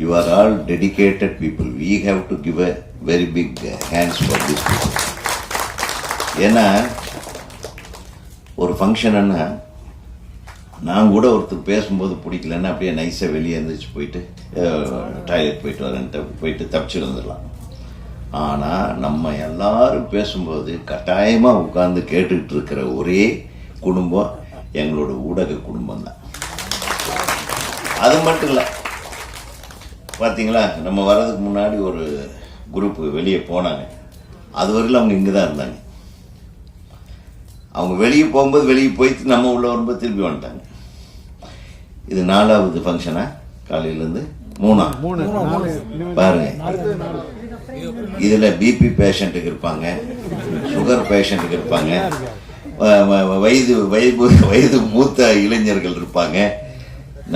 You are all dedicated people. We have to give a very big hands for this people. ஏன்னா ஒரு ஃபங்க்ஷன்னா நான் கூட ஒருத்தர் பேசும்போது பிடிக்கலன்னா அப்படியே நைஸாக வெளியே எழுந்திரிச்சு போயிட்டு டாய்லெட் போயிட்டு வரேன்ட்டு போயிட்டு தப்பிச்சு வந்துடலாம். ஆனால் நம்ம எல்லாரும் பேசும்போது கட்டாயமாக உட்கார்ந்து கேட்டுக்கிட்டு இருக்கிற ஒரே குடும்பம் எங்களோட ஊடக குடும்பம் தான். அது மட்டும் இல்லை, பார்த்தீங்களா, நம்ம வர்றதுக்கு முன்னாடி ஒரு குரூப்பு வெளியே போனாங்க. அது வரையில் அவங்க இங்கே தான் இருந்தாங்க. அவங்க வெளியே போகும்போது வெளியே போயிட்டு நம்ம உள்ள வரும்போது திருப்பி வந்துட்டாங்க. இது 4வது ஃபங்க்ஷனா, காலையிலேருந்து 3 பாருங்க. இதில் பிபி பேஷண்ட்டுக்கு இருப்பாங்க, சுகர் பேஷண்ட்டுக்கு இருப்பாங்க, வயது மூத்த இளைஞர்கள் இருப்பாங்க.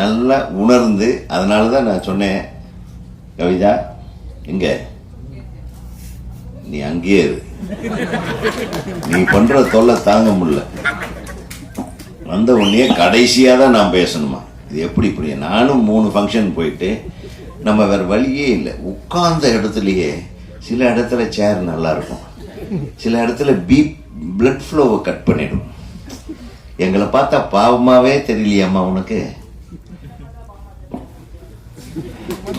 நல்லா உணர்ந்து, அதனால தான் நான் சொன்னேன், கவிதா இங்க நீ அங்கேயே இரு, நீ பண்ற தொல்லை தாங்க முடியல, வந்த உடனே கடைசியா தான் நான் பேசணுமா? இது எப்படி இப்படி? நானும் 3 ஃபங்க்ஷன் போயிட்டு நம்ம வேற வழியே இல்லை. உட்கார்ந்த இடத்துலயே சில இடத்துல சேர் நல்லா இருக்கும், சில இடத்துல பிளட் ஃப்ளோவை கட் பண்ணிடும். எங்களை பார்த்தா பாவமாவே தெரியலையாம்மா உனக்கு?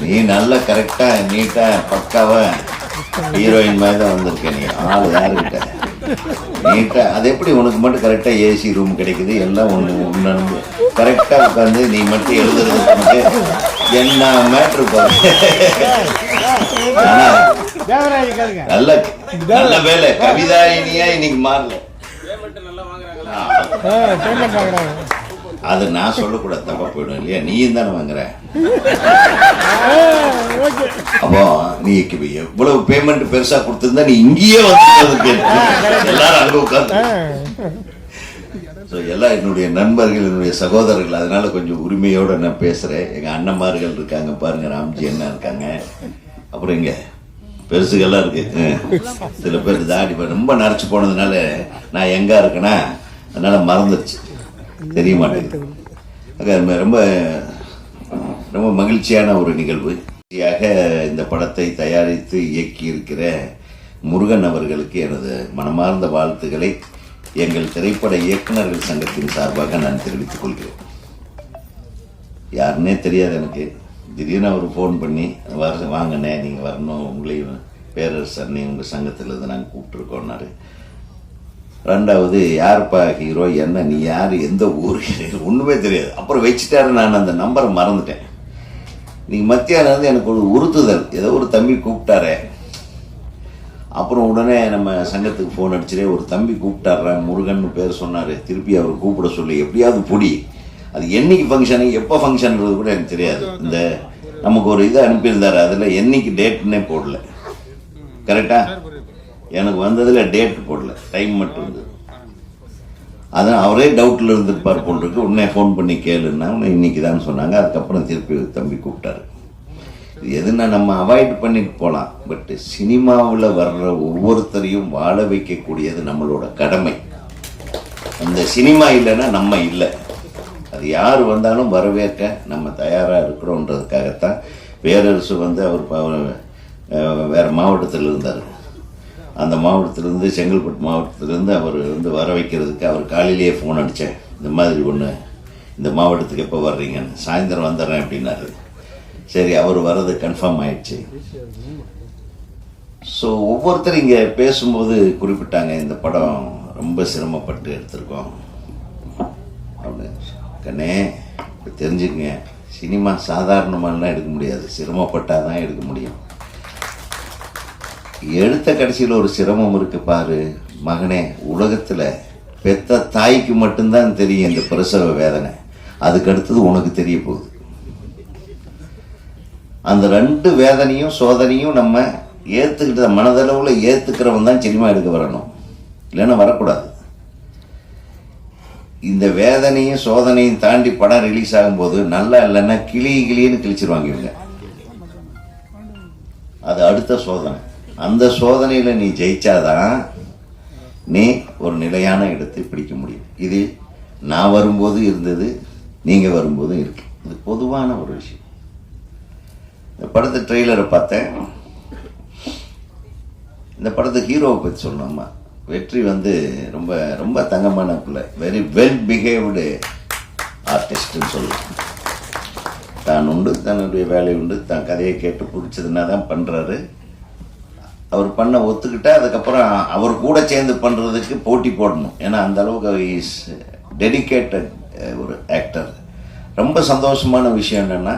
நீ நல்லா கரெக்டா நீட்டா பக்காவா ஹீரோயின் மாதிரி தான் வந்திருக்க. நீ ஆள் யாருக்கிட்ட நீட்டா, அது எப்படி உனக்கு மட்டும் கரெக்டா ஏசி ரூம் கிடைக்குது? எல்லாம் ஒன்று கரெக்டா உட்காந்து நீ மட்டும் எழுதுறதுக்கு உனக்கு என்ன மேட்ரு பாரு. நல்ல நல்ல வேலை, கவிதாயினியா இன்னைக்கு மாறல. அது நான் சொல்லக்கூடாது, தப்பா போயிடும் இல்லையா? நீயும் தானே வாங்குற. அப்போ நீ எவ்வளவு பேமெண்ட் பெருசா கொடுத்திருந்தா நீ இங்கேயே வந்து எல்லாரும் அங்க உட்காந்து. எல்லாம் என்னுடைய நண்பர்கள், என்னுடைய சகோதரர்கள், அதனால கொஞ்சம் உரிமையோட நான் பேசுறேன். எங்க அண்ணன்மார்கள் இருக்காங்க பாருங்க, ராம்ஜி அண்ணா இருக்காங்க, அப்புறம் இங்க பெருசுகள்லாம் இருக்கு. சில பேர் தாடி ரொம்ப நரைச்சு போனதுனால நான் எங்க இருக்கேன்னா அதனால மறந்துடுச்சு, தெரிய மாட்டேங்குது. ரொம்ப ரொம்ப மகிழ்ச்சியான ஒரு நிகழ்வு. இந்த படத்தை தயாரித்து இயக்கி இருக்கிற முருகன் அவர்களுக்கு எனது மனமார்ந்த வாழ்த்துக்களை எங்கள் திரைப்பட இயக்குநர்கள் சங்கத்தின் சார்பாக நான் தெரிவித்துக் கொள்கிறேன். யாருன்னே தெரியாது எனக்கு. திடீர்னு அவர் ஃபோன் பண்ணி வாங்கண்ணே நீங்கள் வரணும், உங்களையும் பேரரசர்னே உங்கள் சங்கத்திலேருந்து நாங்கள் கூப்பிட்டுருக்கோன்னாரு. 2வது யாருப்பா ஹீரோ, என்ன நீ யார், எந்த ஊர், ஒன்றுமே தெரியாது. அப்புறம் வச்சுட்டாரு, நான் அந்த நம்பரை மறந்துட்டேன். நீங்கள் மத்தியானம் இருந்து எனக்கு ஒரு உறுத்துதல், ஏதோ ஒரு தம்பி கூப்பிட்டாரே. அப்புறம் உடனே நம்ம சங்கத்துக்கு ஃபோன் அடிச்சுட்டே, ஒரு தம்பி கூப்பிட்டாரா, முருகன் பேர் சொன்னார், திருப்பி அவர் கூப்பிட சொல்லி எப்படியாவது பொடி. அது என்னைக்கு ஃபங்க்ஷனு, எப்போ ஃபங்க்ஷன்றது கூட எனக்கு தெரியாது. இந்த நமக்கு ஒரு இதை அனுப்பியிருந்தாரு, அதில் என்னைக்கு டேட்னே போடல. கரெக்டா எனக்கு வந்ததில் டேட் போடல, டைம் மட்டும் இருந்தது. அதான் அவரே டவுட்டில் இருந்துருப்பார் போல் இருக்கு. உடனே ஃபோன் பண்ணி கேளுன்னா இன்னைக்கு தான் சொன்னாங்க. அதுக்கப்புறம் திருப்பி தம்பி கூப்பிட்டாரு. எதுனா நம்ம அவாய்ட் பண்ணிட்டு போகலாம், பட் சினிமாவில் வர்ற ஒவ்வொருத்தரையும் வாழ வைக்கக்கூடியது நம்மளோட கடமை. அந்த சினிமா இல்லைன்னா நம்ம இல்லை. அது யார் வந்தாலும் வரவேற்க நம்ம தயாராக இருக்கிறோன்றதுக்காகத்தான் பேரரசு வந்து அவர் வேறு மாவட்டத்தில் இருந்தார். அந்த மாவட்டத்திலேருந்து, செங்கல்பட்டு மாவட்டத்திலேருந்து அவர் வந்து வர வைக்கிறதுக்கு அவர் காலையிலேயே ஃபோன் அடித்தேன், இந்த மாதிரி ஒன்று, இந்த மாவட்டத்துக்கு எப்போ வர்றீங்கன்னு. சாயந்தரம் வந்துடுறேன் அப்படின்னாரு. சரி, அவர் வர்றது கன்ஃபார்ம் ஆயிடுச்சு. ஸோ ஒவ்வொருத்தரும் இங்கே பேசும்போது குறிப்பிட்டாங்க, இந்த படம் ரொம்ப சிரமப்பட்டு எடுத்திருக்கோம் அப்படின்னு. கண்ணே இப்போ தெரிஞ்சுக்கங்க, சினிமா சாதாரணமாலாம் எடுக்க முடியாது, சிரமப்பட்டால் தான் எடுக்க முடியும். எடுத்த கடைசியில் ஒரு சிரமம் இருக்கு பாரு மகனே. உலகத்தில் பெத்த தாய்க்கு மட்டும்தான் தெரியும் இந்த பிரசவ வேதனை, அதுக்கு அடுத்தது உனக்கு தெரிய போகுது. அந்த 2 வேதனையும் சோதனையும் நம்ம ஏற்றுக்கிட்ட மனதளவில் ஏற்றுக்கிறவன் தான் சினிமா எடுக்க வரணும், இல்லைன்னா வரக்கூடாது. இந்த வேதனையும் சோதனையும் தாண்டி படம் ரிலீஸ் ஆகும்போது நல்லா இல்லைன்னா கிளின்னு கிழிச்சிருவாங்க இவங்க. அது அடுத்த சோதனை. அந்த சோதனையில் நீ ஜெயிச்சாதான் நீ ஒரு நிலையான இடத்தை பிடிக்க முடியும். இது நான் வரும்போது இருந்தது, நீங்கள் வரும்போதும் இருக்கு. இது பொதுவான ஒரு விஷயம். இந்த படத்து ட்ரெய்லரை பார்த்தேன். இந்த படத்து ஹீரோவை பற்றி சொல்லணுமா, வெற்றி வந்து ரொம்ப ரொம்ப தங்கமான பிள்ளை, வெரி வெல் பிஹேவ்டு ஆர்டிஸ்ட்னு சொல்லலாம். தான் உண்டு, தன்னுடைய வேலை உண்டு, தான் கதையை கேட்டு பிடிச்சதுன்னா தான் பண்ணுறாரு. அவர் பண்ண ஒத்துக்கிட்டா அதுக்கப்புறம் அவர் கூட சேர்ந்து பண்ணுறதுக்கு போட்டி போடணும். ஏன்னா அந்த அளவுக்கு இஸ் டெடிகேட்டட் ஒரு ஆக்டர். ரொம்ப சந்தோஷமான விஷயம் என்னென்னா,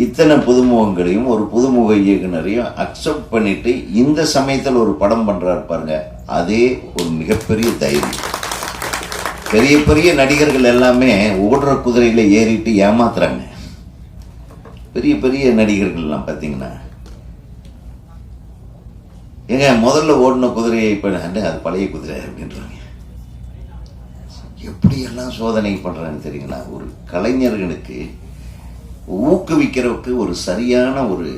இத்தனை புதுமுகங்களையும் ஒரு புதுமுக இயக்குனரையும் அக்செப்ட் பண்ணிட்டு இந்த சமயத்தில் ஒரு படம் பண்ணுறாரு பாருங்க, அதே ஒரு மிகப்பெரிய தைரியம். பெரிய பெரிய நடிகர்கள் எல்லாமே ஓடுற குதிரையில ஏறிட்டு ஏமாத்துறாங்க. பெரிய பெரிய நடிகர்கள்லாம் பார்த்தீங்கன்னா, ஏங்க முதல்ல ஓடின குதிரையை இப்போ அது பழைய குதிரை அப்படின்றாங்க. எப்படியெல்லாம் சோதனை பண்ணுறாங்க தெரியுங்களா? ஒரு கலைஞர்களுக்கு ஊக்குவிக்கிறதுக்கு ஒரு சரியான ஒரு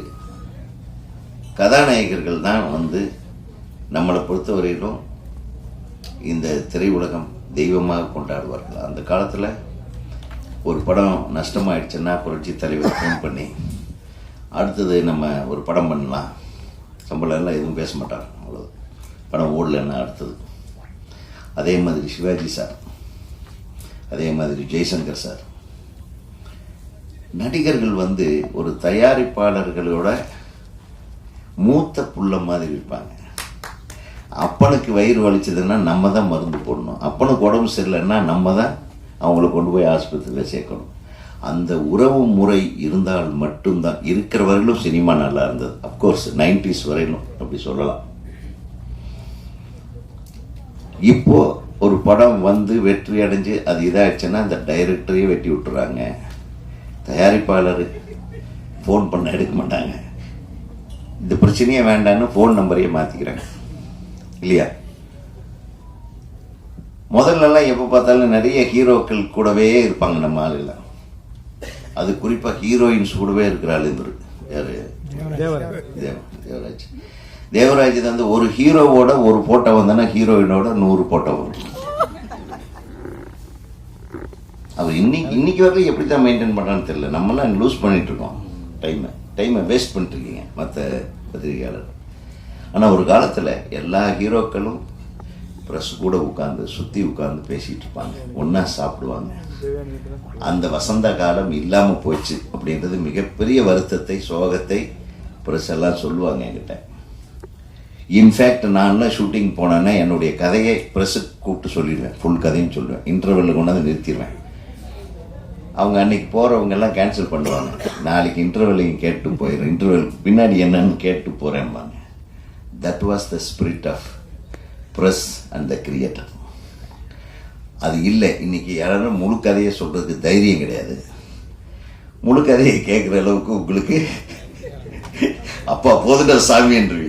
கதாநாயகர்கள் தான் வந்து நம்மளை பொறுத்தவரையிலும் இந்த திரையுலகம் தெய்வமாக கொண்டாடுவார்கள். அந்த காலத்தில் ஒரு படம் நஷ்டமாயிடுச்சுன்னா புரட்சி தலைவர் ஃபோன் பண்ணி அடுத்தது நம்ம ஒரு படம் பண்ணலாம், சம்பளம் எல்லாம் எதுவும் பேச மாட்டாங்க, அவ்வளோ படம் ஓடலன்னா அடுத்தது. அதே மாதிரி சிவாஜி சார், அதே மாதிரி ஜெய்சங்கர் சார், நடிகர்கள் வந்து ஒரு தயாரிப்பாளர்களோட மூத்த புள்ள மாதிரி இருப்பாங்க. அப்பனுக்கு வயிறு வலிச்சதுன்னா நம்ம தான் மருந்து போடணும், அப்பனுக்கு உடம்பு சரியில்லைன்னா நம்ம தான் அவங்கள கொண்டு போய் ஆஸ்பத்திரியில் சேர்க்கணும். அந்த உறவு முறை இருந்தால் மட்டும்தான் இருக்கிற வரையிலும் சினிமா நல்லா இருந்தது. அப்கோர்ஸ் 90s வரையிலும் அப்படி சொல்லலாம். இப்போ ஒரு படம் வந்து வெற்றி அடைஞ்சு அது இதாகிடுச்சுன்னா அந்த டைரக்டரையே வெட்டி விட்டுறாங்க, தயாரிப்பாளர் ஃபோன் பண்ண எடுக்க மாட்டாங்க, இந்த பிரச்சனையே வேண்டான்னு ஃபோன் நம்பரையே மாற்றிக்கிறாங்க இல்லையா? முதல்லலாம் எப்போ பார்த்தாலும் நிறைய ஹீரோக்கள் கூடவே இருப்பாங்க நம்ம ஆளுலாம். அது குறிப்பாக ஹீரோயின்ஸ் கூடவே இருக்கிறாள் இவர் யாரு, தேவராஜ். தேவராஜ் வந்து ஒரு ஹீரோவோட ஒரு போட்டோ வந்தோன்னா ஹீரோயினோட 100 போட்டோ வரும். அவர் இன்னைக்கு வரைக்கும் எப்படி தான் மெயின்டைன் பண்ணுறான்னு தெரியல. நம்மளாம் லூஸ் பண்ணிட்டு இருக்கோம் டைமை வேஸ்ட் பண்ணிட்டு இருக்கீங்க மற்ற பத்திரிகையாளர். ஆனால் ஒரு காலத்தில் எல்லா ஹீரோக்களும் ப்ரெஸ் கூட சுற்றி உட்காந்து பேசிகிட்டு இருப்பாங்க, ஒன்றா சாப்பிடுவாங்க. அந்த வசந்த காலம் இல்லாமல் போச்சு அப்படின்றது மிகப்பெரிய வருத்தத்தை, சோகத்தை ப்ரெஸ் எல்லாம் சொல்லுவாங்க என்கிட்ட. இன்ஃபேக்ட் நான்லாம் ஷூட்டிங் போனேன்னா என்னுடைய கதையை ப்ரெஸ்ஸுக்கு கூப்பிட்டு சொல்லிடுவேன், ஃபுல் கதையும் சொல்லுவேன், இன்டர்வெல்ல கொண்டாந்து நிறுத்திடுவேன். அவங்க அன்னைக்கு போகிறவங்க எல்லாம் கேன்சல் பண்ணுவாங்க, நாளைக்கு இன்டர்வெல்லையும் கேட்டு போயிடும், இன்டர்வெல் பின்னாடி என்னன்னு கேட்டு போகிறேன்பாங்க. That was the spirit of press and the creator. அது இல்லை. இன்னைக்கு யாரும் முழு கதையை சொல்றதுக்கு தைரியம் கிடையாது. முழு கதையை கேட்குற அளவுக்கு உங்களுக்கு அப்பா போதுட சாமி என்று.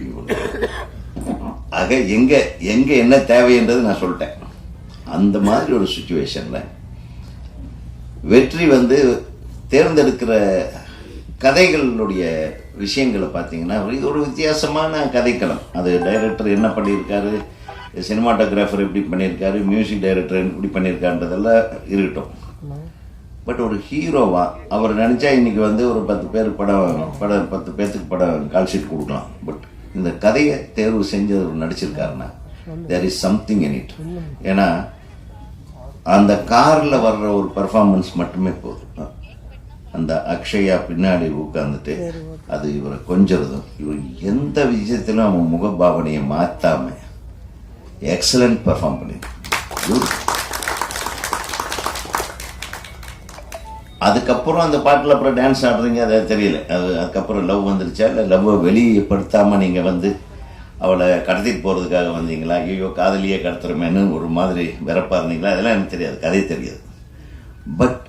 ஆக எங்க எங்க என்ன தேவைன்றது நான் சொல்லிட்டேன். அந்த மாதிரி ஒரு சுச்சுவேஷன்ல வெற்றி வந்து தேர்ந்தெடுக்கிற கதைகளுடைய விஷயங்களை பார்த்தீங்கன்னா இது ஒரு வித்தியாசமான கதைக்களம். அது டைரக்டர் என்ன பண்ணியிருக்காரு, சினிமாட்டோகிராஃபர் எப்படி பண்ணியிருக்காரு, மியூசிக் டைரக்டர் எப்படி பண்ணியிருக்காருன்றதெல்லாம் இருக்கட்டும். பட் ஒரு ஹீரோவா அவர் நினச்சா இன்னைக்கு வந்து ஒரு 10 பேர்த்துக்கு படம் கால் ஷீட் கொடுக்கலாம். பட் இந்த கதையை தேர்வு செஞ்சு நடிச்சிருக்காருன்னா there is something in it. ஏன்னா அந்த காரில் வர்ற ஒரு பர்ஃபார்மன்ஸ் மட்டுமே போதும். அந்த அக்ஷயா பின்னாடி உட்காந்துட்டு அது இவரை கொஞ்சறதும், இவர் எந்த விஷயத்திலும் அவன் முகபாவனையை மாற்றாம எக்ஸலண்ட் பர்ஃபார்ம் பண்ணிருக்காரு. அதுக்கப்புறம் அந்த பாட்டில் அப்புறம் டான்ஸ் ஆடுறீங்க, அதை தெரியல. அதுக்கப்புறம் லவ் வந்துருச்சா, இல்லை லவ்வை வெளிப்படுத்தாமல் நீங்கள் வந்து அவளை கடத்திட்டு போகிறதுக்காக வந்தீங்களா, ஐயோ காதலியே கடத்துறமேன்னு ஒரு மாதிரி வெறப்பாக இருந்தீங்களா, அதெல்லாம் எனக்கு தெரியாது, கதை தெரியாது. But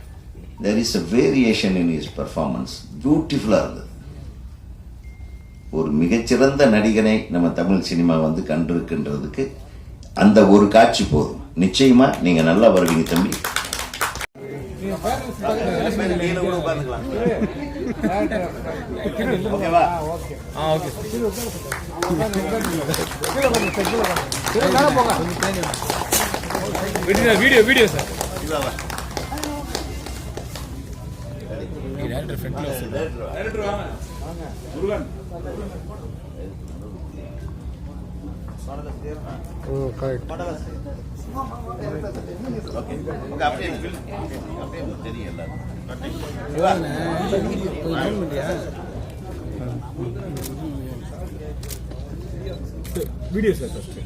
there is a variation in his performance. பியூட்டிஃபுல்லாக இருந்தது. ஒரு மிகச்சிறந்த நடிகனை நம்ம தமிழ் சினிமா வந்து கண்டிருக்கின்றதுக்கு அந்த ஒரு காட்சி போதும். நிச்சயமா நீங்க நல்லா வருவீங்க தம்பி. Video sir. டேரக்டர் வாங்க. கரெக்ட். ஓகே உங்க அப்படியே தெரியும் எல்லாரும் வீடியோ சார் ஃபர்ஸ்ட்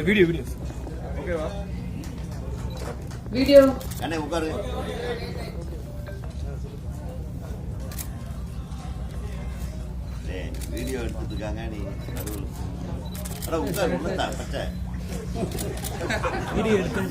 வீடியோ ஓகேவா வீடியோ அண்ணே உட்காரு வீடியோ எடுத்துட்டு இருக்காங்க நீ நடுவில் அட உட்காரு உள்ளதா பச்சை வீடியோ எடுத்து